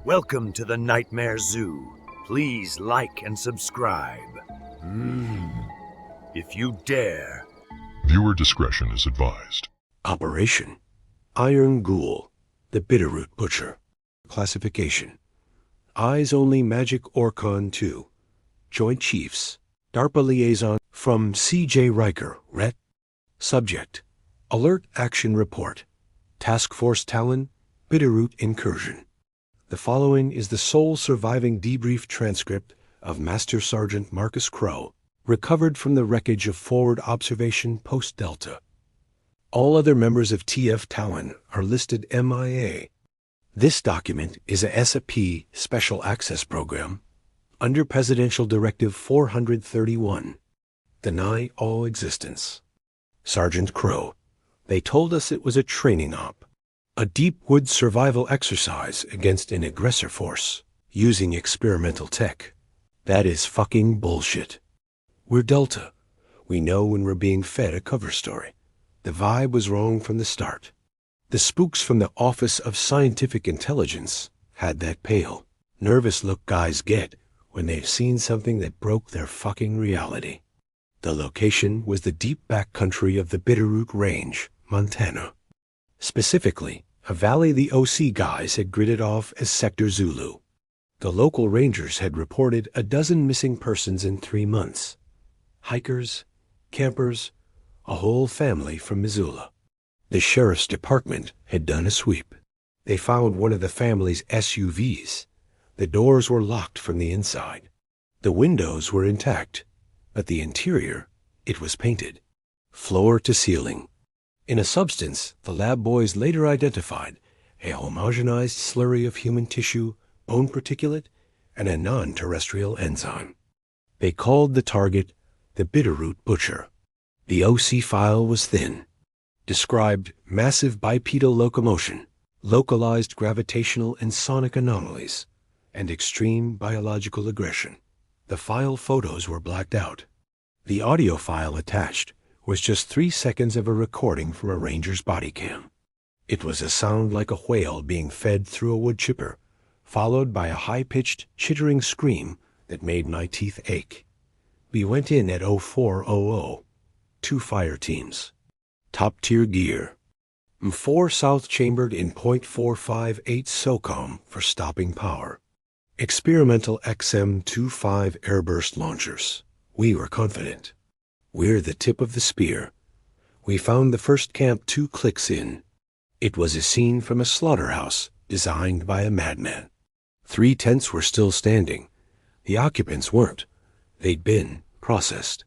Welcome to the Nightmare Zoo. Please like and subscribe. If you dare. Viewer discretion is advised. Operation Iron Ghoul, the Bitterroot Butcher. Classification: Eyes Only Magic Orcon 2. Joint Chiefs. DARPA Liaison from C.J. Riker, Ret. Subject: Alert Action Report. Task Force Talon, Bitterroot Incursion. The following is the sole surviving debrief transcript of Master Sergeant Marcus Crow, recovered from the wreckage of Forward Observation Post Delta. All other members of TF Talon are listed MIA. This document is a SAP Special Access Program under Presidential Directive 431. Deny all existence. Sergeant Crow: They told us it was a training op. A deep wood survival exercise against an aggressor force, using experimental tech. That is fucking bullshit. We're Delta. We know when we're being fed a cover story. The vibe was wrong from the start. The spooks from the Office of Scientific Intelligence had that pale, nervous look guys get when they've seen something that broke their fucking reality. The location was the deep backcountry of the Bitterroot Range, Montana. Specifically, a valley the OC guys had gridded off as Sector Zulu. The local rangers had reported a dozen missing persons in 3 months. Hikers, campers, a whole family from Missoula. The sheriff's department had done a sweep. They found one of the family's SUVs. The doors were locked from the inside. The windows were intact, but the interior, it was painted, floor to ceiling. In a substance the lab boys later identified, a homogenized slurry of human tissue, bone particulate, and a non-terrestrial enzyme. They called the target the Bitterroot Butcher. The OC file was thin. Described massive bipedal locomotion, localized gravitational and sonic anomalies, and extreme biological aggression. The file photos were blacked out. The audio file attached was just 3 seconds of a recording from a ranger's body cam. It was a sound like a whale being fed through a wood chipper, followed by a high-pitched, chittering scream that made my teeth ache. We went in at 0400, 2 fire teams. Top-tier gear. 4 south-chambered in .458 SOCOM for stopping power. Experimental XM-25 airburst launchers. We were confident. We're the tip of the spear. We found the first camp 2 clicks in. It was a scene from a slaughterhouse designed by a madman. 3 tents were still standing. The occupants weren't. They'd been processed.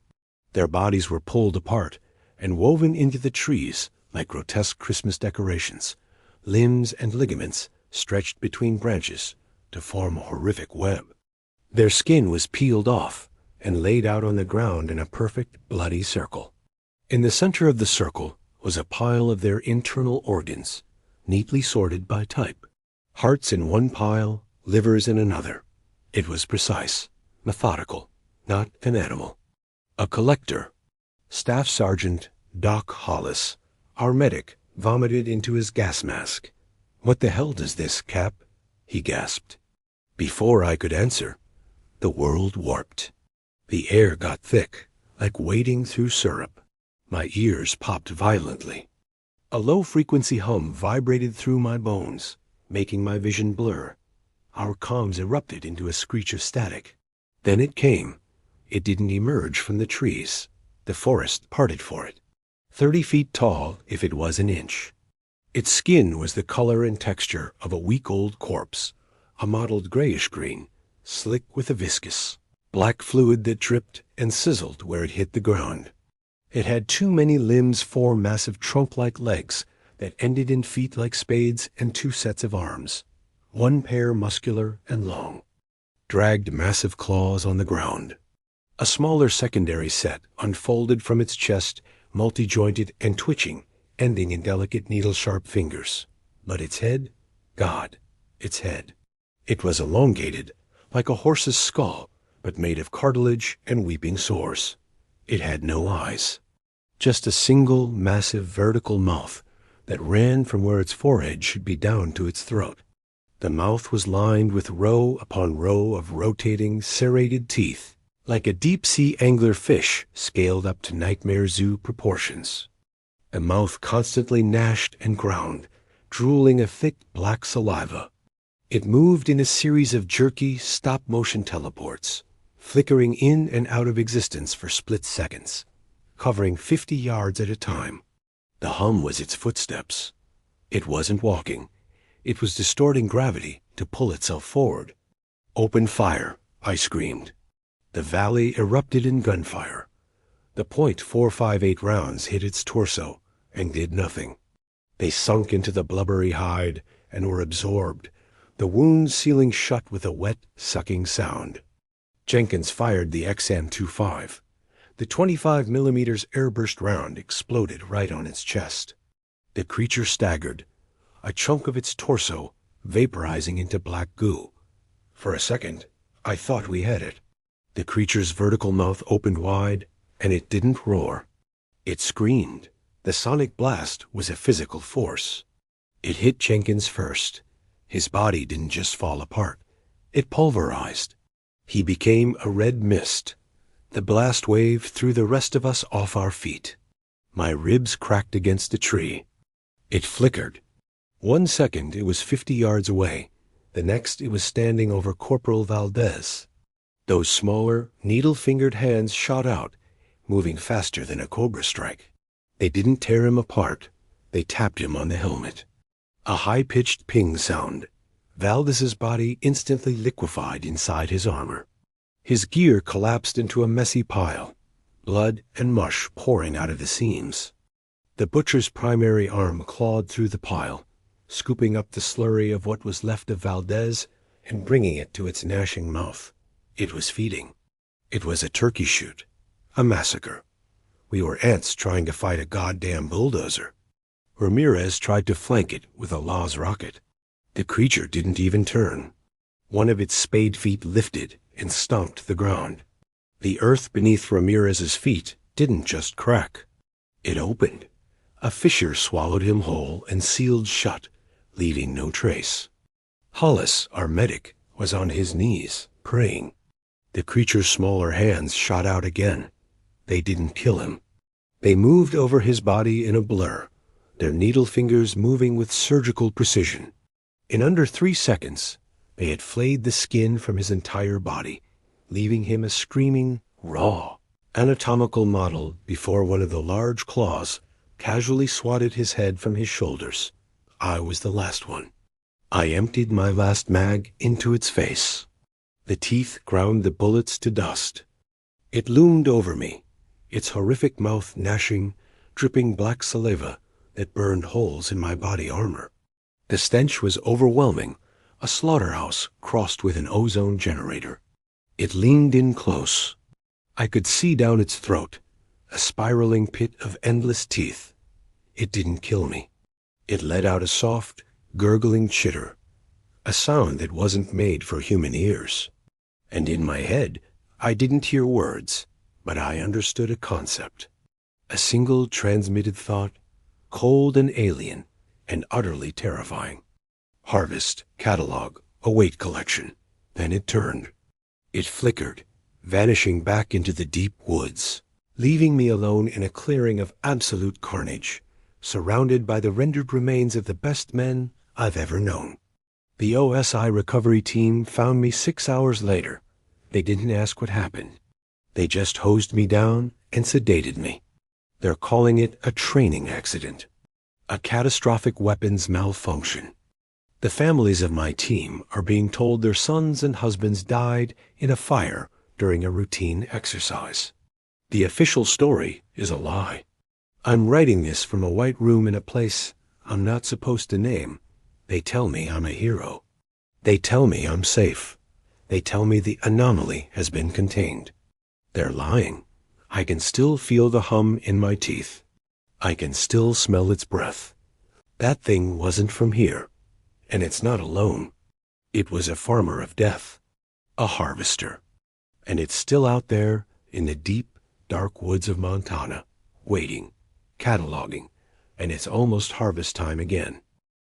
Their bodies were pulled apart and woven into the trees like grotesque Christmas decorations, limbs and ligaments stretched between branches to form a horrific web. Their skin was peeled off and laid out on the ground in a perfect bloody circle. In the center of the circle was a pile of their internal organs, neatly sorted by type. Hearts in one pile, livers in another. It was precise, methodical, not an animal. A collector, Staff Sergeant Doc Hollis, our medic, vomited into his gas mask. "What the hell does this, Cap?" he gasped. Before I could answer, the world warped. The air got thick, like wading through syrup. My ears popped violently. A low-frequency hum vibrated through my bones, making my vision blur. Our comms erupted into a screech of static. Then it came. It didn't emerge from the trees. The forest parted for it. 30 feet tall if it was an inch. Its skin was the color and texture of a week-old corpse, a mottled grayish-green, slick with a viscous black fluid that dripped and sizzled where it hit the ground. It had too many limbs, 4 massive trunk-like legs that ended in feet like spades, and 2 sets of arms, 1 pair muscular and long, dragged massive claws on the ground. A smaller secondary set unfolded from its chest, multi-jointed and twitching, ending in delicate needle-sharp fingers. But its head? God, its head. It was elongated, like a horse's skull, but made of cartilage and weeping sores. It had no eyes. Just a single, massive vertical mouth that ran from where its forehead should be down to its throat. The mouth was lined with row upon row of rotating, serrated teeth, like a deep-sea angler fish scaled up to nightmare zoo proportions. A mouth constantly gnashed and ground, drooling a thick black saliva. It moved in a series of jerky, stop-motion teleports, flickering in and out of existence for split seconds, covering 50 yards at a time. The hum was its footsteps. It wasn't walking. It was distorting gravity to pull itself forward. "Open fire," I screamed. The valley erupted in gunfire. The .458 rounds hit its torso and did nothing. They sunk into the blubbery hide and were absorbed, the wound sealing shut with a wet, sucking sound. Jenkins fired the XM-25. The 25mm airburst round exploded right on its chest. The creature staggered, a chunk of its torso vaporizing into black goo. For a second, I thought we had it. The creature's vertical mouth opened wide, and it didn't roar. It screamed. The sonic blast was a physical force. It hit Jenkins first. His body didn't just fall apart. It pulverized. He became a red mist. The blast wave threw the rest of us off our feet. My ribs cracked against a tree. It flickered. 1 second it was 50 yards away. The next it was standing over Corporal Valdez. Those smaller, needle-fingered hands shot out, moving faster than a cobra strike. They didn't tear him apart. They tapped him on the helmet. A high-pitched ping sound. Valdez's body instantly liquefied inside his armor. His gear collapsed into a messy pile, blood and mush pouring out of the seams. The butcher's primary arm clawed through the pile, scooping up the slurry of what was left of Valdez and bringing it to its gnashing mouth. It was feeding. It was a turkey shoot, a massacre. We were ants trying to fight a goddamn bulldozer. Ramirez tried to flank it with a Laws rocket. The creature didn't even turn. One of its spade feet lifted and stomped the ground. The earth beneath Ramirez's feet didn't just crack. It opened. A fissure swallowed him whole and sealed shut, leaving no trace. Hollis, our medic, was on his knees, praying. The creature's smaller hands shot out again. They didn't kill him. They moved over his body in a blur, their needle fingers moving with surgical precision. In under 3 seconds, they had flayed the skin from his entire body, leaving him a screaming, raw, anatomical model before one of the large claws casually swatted his head from his shoulders. I was the last one. I emptied my last mag into its face. The teeth ground the bullets to dust. It loomed over me, its horrific mouth gnashing, dripping black saliva that burned holes in my body armor. The stench was overwhelming, a slaughterhouse crossed with an ozone generator. It leaned in close. I could see down its throat, a spiraling pit of endless teeth. It didn't kill me. It let out a soft, gurgling chitter, a sound that wasn't made for human ears. And in my head, I didn't hear words, but I understood a concept. A single transmitted thought, cold and alien, and utterly terrifying. Harvest, catalog, await collection. Then it turned. It flickered, vanishing back into the deep woods, leaving me alone in a clearing of absolute carnage, surrounded by the rendered remains of the best men I've ever known. The OSI recovery team found me 6 hours later. They didn't ask what happened. They just hosed me down and sedated me. They're calling it a training accident, a catastrophic weapons malfunction. The families of my team are being told their sons and husbands died in a fire during a routine exercise. The official story is a lie. I'm writing this from a white room in a place I'm not supposed to name. They tell me I'm a hero. They tell me I'm safe. They tell me the anomaly has been contained. They're lying. I can still feel the hum in my teeth. I can still smell its breath. That thing wasn't from here, and it's not alone. It was a farmer of death, a harvester, and it's still out there in the deep, dark woods of Montana, waiting, cataloging, and it's almost harvest time again.